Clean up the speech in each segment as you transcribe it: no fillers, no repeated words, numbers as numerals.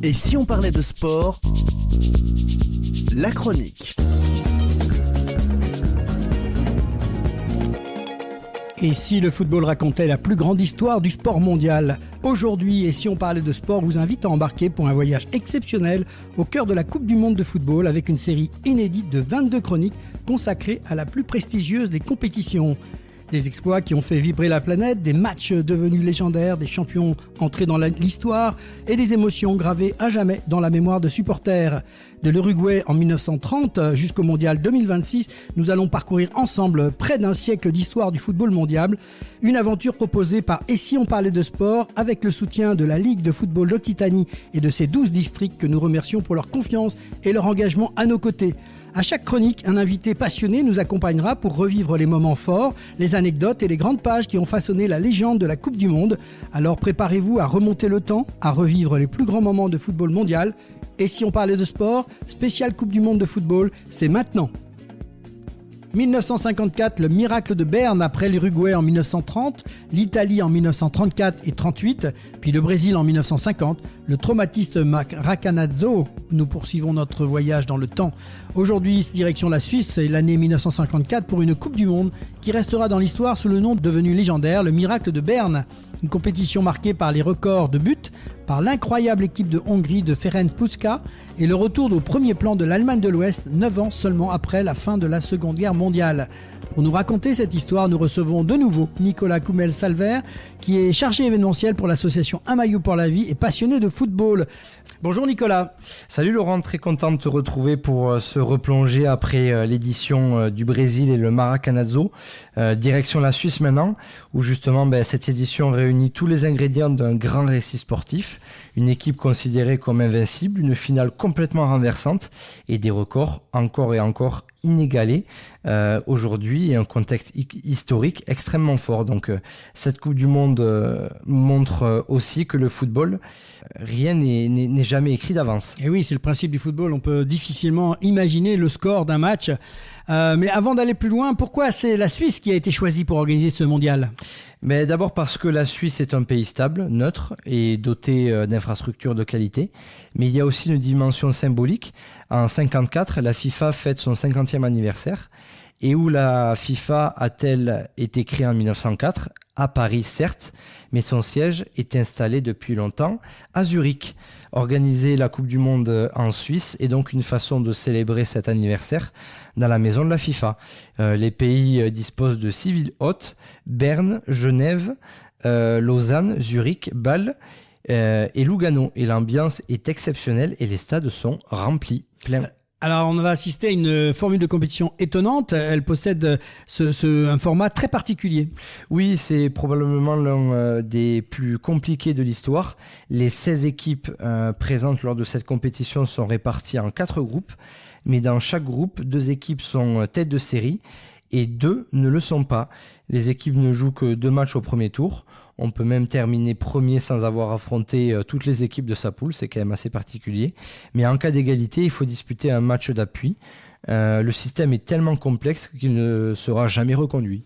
Et si on parlait de sport, la chronique. Et si le football racontait la plus grande histoire du sport mondial? Aujourd'hui, et si on parlait de sport, vous invite à embarquer pour un voyage exceptionnel au cœur de la Coupe du Monde de football avec une série inédite de 22 chroniques consacrées à la plus prestigieuse des compétitions. Des exploits qui ont fait vibrer la planète, des matchs devenus légendaires, des champions entrés dans l'histoire et des émotions gravées à jamais dans la mémoire de supporters. De l'Uruguay en 1930 jusqu'au Mondial 2026, nous allons parcourir ensemble près d'un siècle d'histoire du football mondial. Une aventure proposée par Et si on parlait de sport avec le soutien de la Ligue de football d'Occitanie et de ses 12 districts que nous remercions pour leur confiance et leur engagement à nos côtés. À chaque chronique, un invité passionné nous accompagnera pour revivre les moments forts, les anecdotes et les grandes pages qui ont façonné la légende de la Coupe du Monde. Alors préparez-vous à remonter le temps, à revivre les plus grands moments de football mondial. Et si on parlait de sport, spécial Coupe du Monde de football, c'est maintenant. 1954, le miracle de Berne après l'Uruguay en 1930, l'Italie en 1934 et 38, puis le Brésil en 1950, le traumatiste Maracanazo. Nous poursuivons notre voyage dans le temps. Aujourd'hui, direction la Suisse et l'année 1954 pour une Coupe du Monde qui restera dans l'histoire sous le nom devenu légendaire, le miracle de Berne. Une compétition marquée par les records de buts, par l'incroyable équipe de Hongrie de Ferenc Puskás et le retour au premier plan de l'Allemagne de l'Ouest 9 ans seulement après la fin de la Seconde Guerre mondiale. Pour nous raconter cette histoire, nous recevons de nouveau Nicolas Koumel-Salver, qui est chargé événementiel pour l'association Un maillot pour la vie et passionné de football. Bonjour Nicolas. Salut Laurent, très content de te retrouver pour se replonger après l'édition du Brésil et le Maracanazo. Direction la Suisse maintenant, où justement cette édition réunit tous les ingrédients d'un grand récit sportif, une équipe considérée comme invincible, une finale complètement renversante et des records encore et encore inégalé aujourd'hui et un contexte historique extrêmement fort. Donc cette Coupe du Monde montre aussi que le football, rien n'est jamais écrit d'avance. Et oui, c'est le principe du football, on peut difficilement imaginer le score d'un match. Mais avant d'aller plus loin, pourquoi c'est la Suisse qui a été choisie pour organiser ce mondial ? Mais d'abord parce que la Suisse est un pays stable, neutre et doté d'infrastructures de qualité. Mais il y a aussi une dimension symbolique. En 1954, la FIFA fête son 50e anniversaire. Et où la FIFA a-t-elle été créée en 1904 ? À Paris, certes, mais son siège est installé depuis longtemps à Zurich. Organiser la Coupe du Monde en Suisse est donc une façon de célébrer cet anniversaire dans la maison de la FIFA. Les pays disposent de 6 villes hôtes, Berne, Genève, Lausanne, Zurich, Bâle et Lugano. Et l'ambiance est exceptionnelle et les stades sont remplis, pleins. Alors, on va assister à une formule de compétition étonnante. Elle possède un format très particulier. Oui, c'est probablement l'un des plus compliqués de l'histoire. Les 16 équipes présentes lors de cette compétition sont réparties en 4 groupes. Mais dans chaque groupe, 2 équipes sont tête de série et 2 ne le sont pas. Les équipes ne jouent que 2 matchs au premier tour. On peut même terminer premier sans avoir affronté toutes les équipes de sa poule, c'est quand même assez particulier. Mais en cas d'égalité, il faut disputer un match d'appui. Le système est tellement complexe qu'il ne sera jamais reconduit.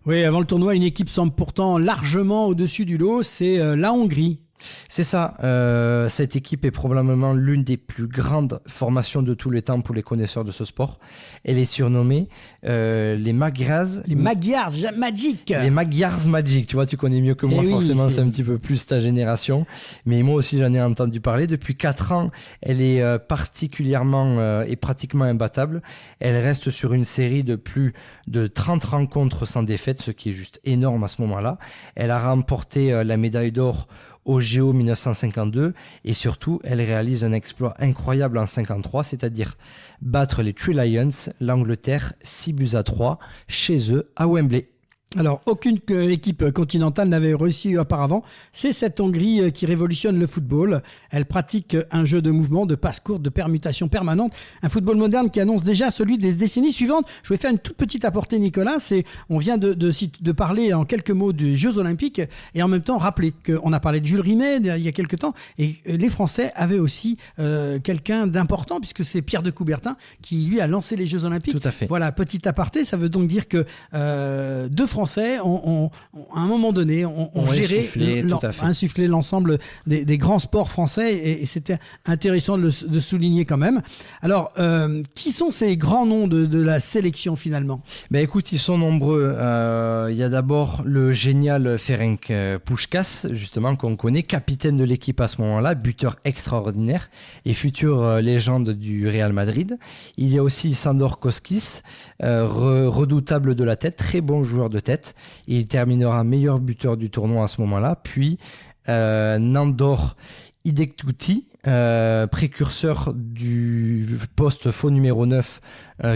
Oui, avant le tournoi, une équipe semble pourtant largement au-dessus du lot, c'est la Hongrie. C'est ça, cette équipe est probablement l'une des plus grandes formations de tous les temps pour les connaisseurs de ce sport. Elle est surnommée les Magyars. Les Magyars Magic. Les Magyars Magic, tu vois, tu connais mieux que moi, forcément, c'est un petit peu plus ta génération. Mais moi aussi, j'en ai entendu parler. Depuis 4 ans, elle est particulièrement et pratiquement imbattable. Elle reste sur une série de plus de 30 rencontres sans défaite, ce qui est juste énorme à ce moment-là. Elle a remporté la médaille d'or au JO 1952 et surtout elle réalise un exploit incroyable en 1953, c'est-à-dire battre les Three Lions, l'Angleterre 6-3 chez eux à Wembley. Alors, aucune équipe continentale n'avait réussi auparavant. C'est cette Hongrie qui révolutionne le football. Elle pratique un jeu de mouvement, de passes courtes, de permutations permanentes. Un football moderne qui annonce déjà celui des décennies suivantes. Je vais faire une toute petite apportée, Nicolas. On vient de parler en quelques mots des Jeux Olympiques et en même temps rappeler qu'on a parlé de Jules Rimet il y a quelques temps. Et les Français avaient aussi quelqu'un d'important puisque c'est Pierre de Coubertin qui, lui, a lancé les Jeux Olympiques. Tout à fait. Voilà, petit aparté. Ça veut donc dire que deux Français Français à un moment donné, ont géré, insufflé l'ensemble des grands sports français et c'était intéressant de souligner quand même. Alors, qui sont ces grands noms de la sélection finalement ? Écoute, ils sont nombreux. Il y a d'abord le génial Ferenc Puskás, justement, qu'on connaît, capitaine de l'équipe à ce moment-là, buteur extraordinaire et future légende du Real Madrid. Il y a aussi Sandor Kostis, redoutable de la tête, très bon joueur de tête. Il terminera meilleur buteur du tournoi à ce moment-là. Puis Nandor Hidegkuti, précurseur du poste faux numéro 9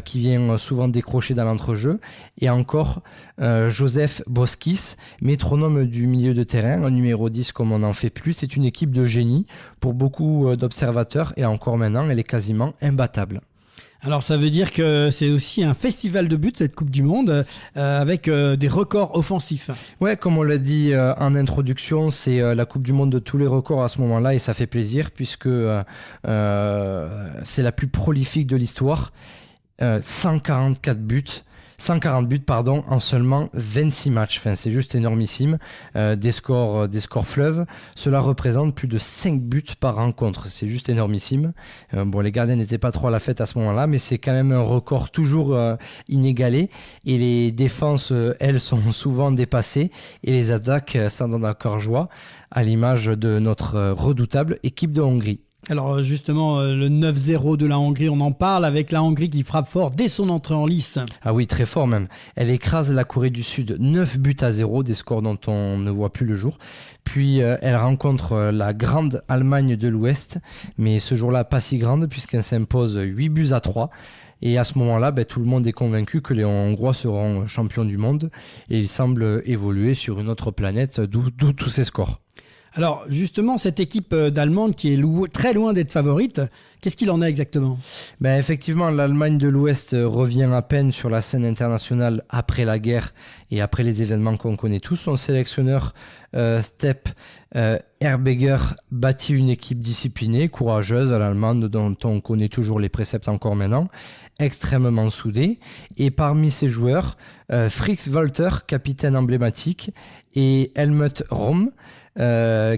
qui vient souvent décrocher dans l'entrejeu, et encore Joseph Boskis, métronome du milieu de terrain, un numéro 10 comme on n'en fait plus. C'est une équipe de génie pour beaucoup d'observateurs et encore maintenant elle est quasiment imbattable. Alors ça veut dire que c'est aussi un festival de buts, cette Coupe du Monde, avec des records offensifs. Ouais, comme on l'a dit en introduction, c'est la Coupe du Monde de tous les records à ce moment-là et ça fait plaisir puisque c'est la plus prolifique de l'histoire. 140 buts en seulement 26 matchs. Enfin, c'est juste énormissime. Des scores fleuves. Cela représente plus de 5 buts par rencontre. C'est juste énormissime. Les gardiens n'étaient pas trop à la fête à ce moment-là, mais c'est quand même un record toujours inégalé. Et les défenses, elles, sont souvent dépassées. Et les attaques s'en donnent encore joie, à l'image de notre redoutable équipe de Hongrie. Alors justement, le 9-0 de la Hongrie, on en parle, avec la Hongrie qui frappe fort dès son entrée en lice. Ah oui, très fort même. Elle écrase la Corée du Sud 9-0, des scores dont on ne voit plus le jour. Puis elle rencontre la grande Allemagne de l'Ouest, mais ce jour-là pas si grande puisqu'elle s'impose 8-3. Et à ce moment-là, tout le monde est convaincu que les Hongrois seront champions du monde et ils semblent évoluer sur une autre planète, d'où tous ces scores. Alors justement, cette équipe d'Allemande qui est très loin d'être favorite, qu'est-ce qu'il en est exactement ? Effectivement, l'Allemagne de l'Ouest revient à peine sur la scène internationale après la guerre et après les événements qu'on connaît tous. Son sélectionneur Stepp Herberger bâtit une équipe disciplinée, courageuse à l'allemande dont on connaît toujours les préceptes encore maintenant, extrêmement soudée. Et parmi ses joueurs, Fritz Walter, capitaine emblématique, et Helmut Raum,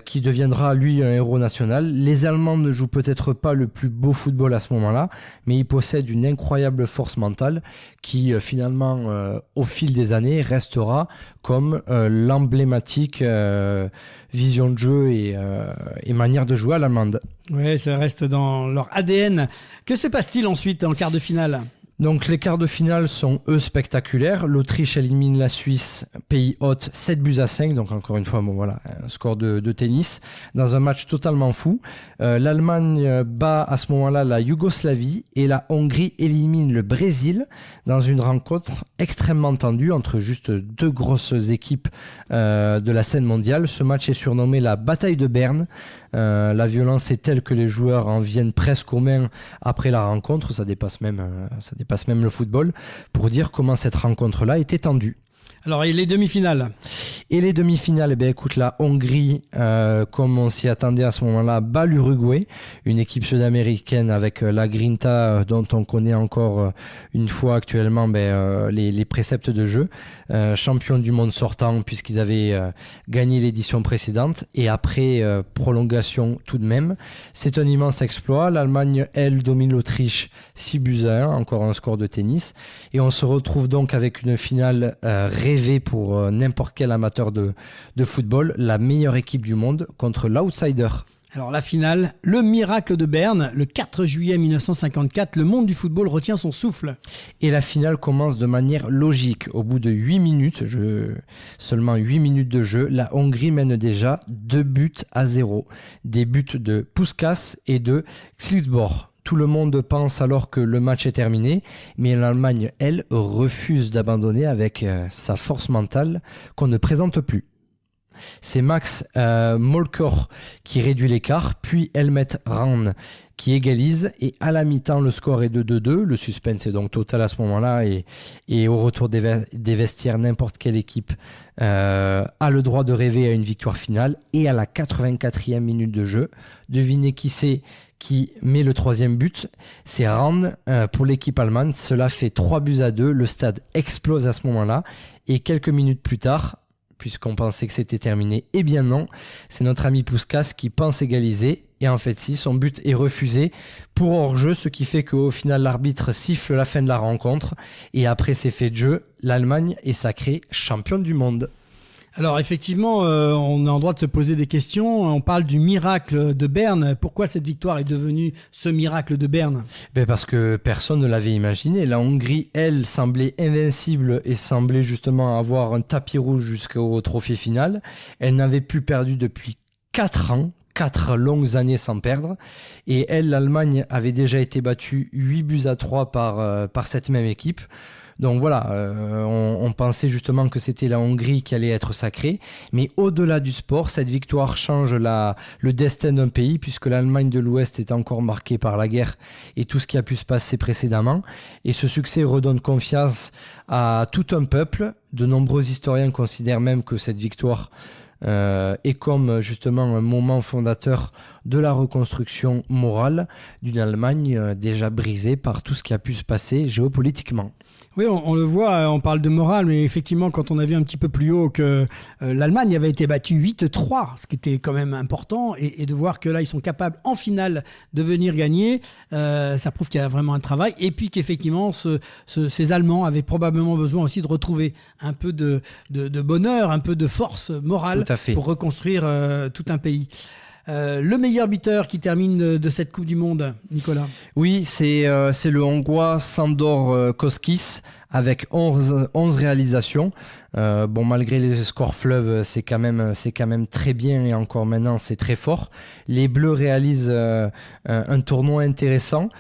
qui deviendra lui un héros national. Les Allemands ne jouent peut-être pas le plus beau football à ce moment-là, mais ils possèdent une incroyable force mentale qui finalement au fil des années restera comme l'emblématique vision de jeu et manière de jouer à l'allemande. Oui, ça reste dans leur ADN. Que se passe-t-il ensuite en quart de finale ? Donc les quarts de finale sont eux spectaculaires. L'Autriche élimine la Suisse, pays hôte, 7-5. Donc encore une fois, un score de tennis dans un match totalement fou. L'Allemagne bat à ce moment-là la Yougoslavie et la Hongrie élimine le Brésil dans une rencontre extrêmement tendue entre juste deux grosses équipes de la scène mondiale. Ce match est surnommé la bataille de Berne. La violence est telle que les joueurs en viennent presque aux mains après la rencontre. Ça dépasse même le football, pour dire comment cette rencontre-là était tendue. Alors, et les demi-finales ? Et les demi-finales, écoute, la Hongrie, comme on s'y attendait à ce moment-là, bat l'Uruguay, une équipe sud-américaine avec la Grinta, dont on connaît encore une fois actuellement les préceptes de jeu, champion du monde sortant puisqu'ils avaient gagné l'édition précédente, et après prolongation tout de même. C'est un immense exploit. L'Allemagne, elle, domine l'Autriche 6-1, encore un score de tennis, et on se retrouve donc avec une finale rêvée pour n'importe quel amateur de football, la meilleure équipe du monde contre l'outsider. Alors la finale, le miracle de Berne, le 4 juillet 1954, le monde du football retient son souffle. Et la finale commence de manière logique. Au bout de 8 minutes, seulement 8 minutes de jeu, la Hongrie mène déjà 2-0. Des buts de Puskás et de Xilsbor. Tout le monde pense alors que le match est terminé, mais l'Allemagne, elle, refuse d'abandonner avec sa force mentale qu'on ne présente plus. C'est Max Molkor qui réduit l'écart, puis Helmut Raum qui égalise, et à la mi-temps le score est de 2-2. Le suspense est donc total à ce moment-là, et au retour des vestiaires, n'importe quelle équipe a le droit de rêver à une victoire finale. Et à la 84e minute de jeu, devinez qui c'est qui met le troisième but? C'est Raum pour l'équipe allemande. Cela fait 3-2. Le stade explose à ce moment-là Et quelques minutes plus tard, puisqu'on pensait que c'était terminé, eh bien non, c'est notre ami Puskás qui pense égaliser. Et en fait, si, son but est refusé pour hors-jeu, ce qui fait qu'au final, l'arbitre siffle la fin de la rencontre. Et après ces faits de jeu, l'Allemagne est sacrée championne du monde. Alors effectivement, on a en droit de se poser des questions. On parle du miracle de Berne. Pourquoi cette victoire est devenue ce miracle de Berne ? Parce que personne ne l'avait imaginé. La Hongrie, elle, semblait invincible et semblait justement avoir un tapis rouge jusqu'au trophée final. Elle n'avait plus perdu depuis 4 ans. 4 longues années sans perdre. Et elle, l'Allemagne, avait déjà été battue 8-3 par cette même équipe. Donc voilà, on pensait justement que c'était la Hongrie qui allait être sacrée. Mais au-delà du sport, cette victoire change le destin d'un pays, puisque l'Allemagne de l'Ouest est encore marquée par la guerre et tout ce qui a pu se passer précédemment. Et ce succès redonne confiance à tout un peuple. De nombreux historiens considèrent même que cette victoire est comme justement un moment fondateur de la reconstruction morale d'une Allemagne déjà brisée par tout ce qui a pu se passer géopolitiquement. Oui, on le voit, on parle de morale, mais effectivement, quand on a vu un petit peu plus haut que l'Allemagne avait été battue 8-3, ce qui était quand même important, et de voir que là, ils sont capables, en finale, de venir gagner, ça prouve qu'il y a vraiment un travail, et puis qu'effectivement, ces Allemands avaient probablement besoin aussi de retrouver un peu de bonheur, un peu de force morale pour reconstruire tout un pays. Le meilleur buteur qui termine de cette Coupe du Monde, Nicolas? Oui, c'est le Hongrois Sándor Kocsis avec 11 réalisations. Malgré les scores fleuves, c'est quand même très bien et encore maintenant, c'est très fort. Les Bleus réalisent un tournoi intéressant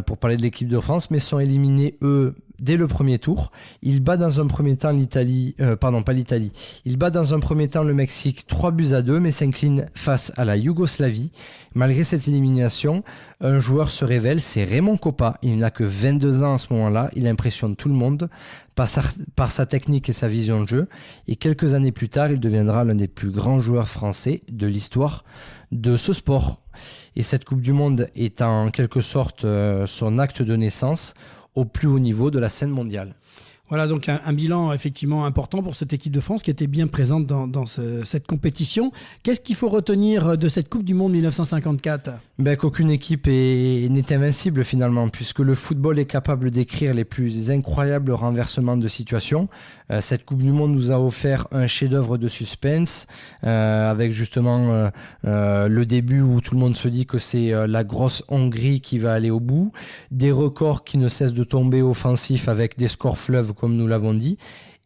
pour parler de l'équipe de France, mais sont éliminés, eux, dès le premier tour. Il bat dans un premier temps Il bat dans un premier temps le Mexique 3-2, mais s'incline face à la Yougoslavie. Malgré cette élimination, un joueur se révèle, c'est Raymond Kopa. Il n'a que 22 ans à ce moment-là. Il impressionne tout le monde par sa technique et sa vision de jeu. Et quelques années plus tard, il deviendra l'un des plus grands joueurs français de l'histoire de ce sport. Et cette Coupe du Monde est en quelque sorte son acte de naissance au plus haut niveau de la scène mondiale. Voilà donc un bilan effectivement important pour cette équipe de France qui était bien présente dans cette compétition. Qu'est-ce qu'il faut retenir de cette Coupe du Monde 1954 ? Qu'aucune équipe n'est invincible finalement, puisque le football est capable d'écrire les plus incroyables renversements de situation. Cette Coupe du Monde nous a offert un chef-d'œuvre de suspense, avec justement le début où tout le monde se dit que c'est la grosse Hongrie qui va aller au bout, des records qui ne cessent de tomber offensifs avec des scores fleuves comme nous l'avons dit,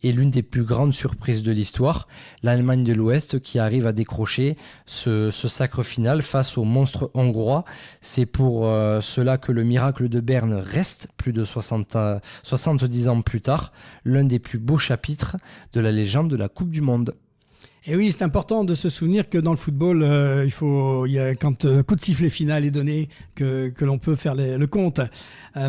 et l'une des plus grandes surprises de l'histoire, l'Allemagne de l'Ouest qui arrive à décrocher ce sacre final face au monstre hongrois. C'est pour cela que le miracle de Berne reste, plus de 70 ans plus tard, l'un des plus beaux chapitres de la légende de la Coupe du Monde. Et oui, c'est important de se souvenir que dans le football, quand le coup de sifflet final est donné, que l'on peut faire le compte.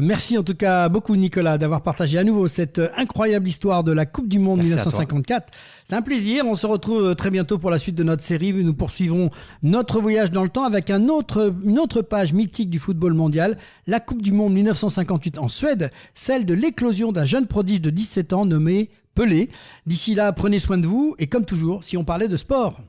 Merci en tout cas beaucoup Nicolas d'avoir partagé à nouveau cette incroyable histoire de la Coupe du Monde 1954. C'est un plaisir, on se retrouve très bientôt pour la suite de notre série. Nous poursuivrons notre voyage dans le temps avec une autre page mythique du football mondial, la Coupe du Monde 1958 en Suède, celle de l'éclosion d'un jeune prodige de 17 ans nommé Pelé. D'ici là, prenez soin de vous et comme toujours, si on parlait de sport.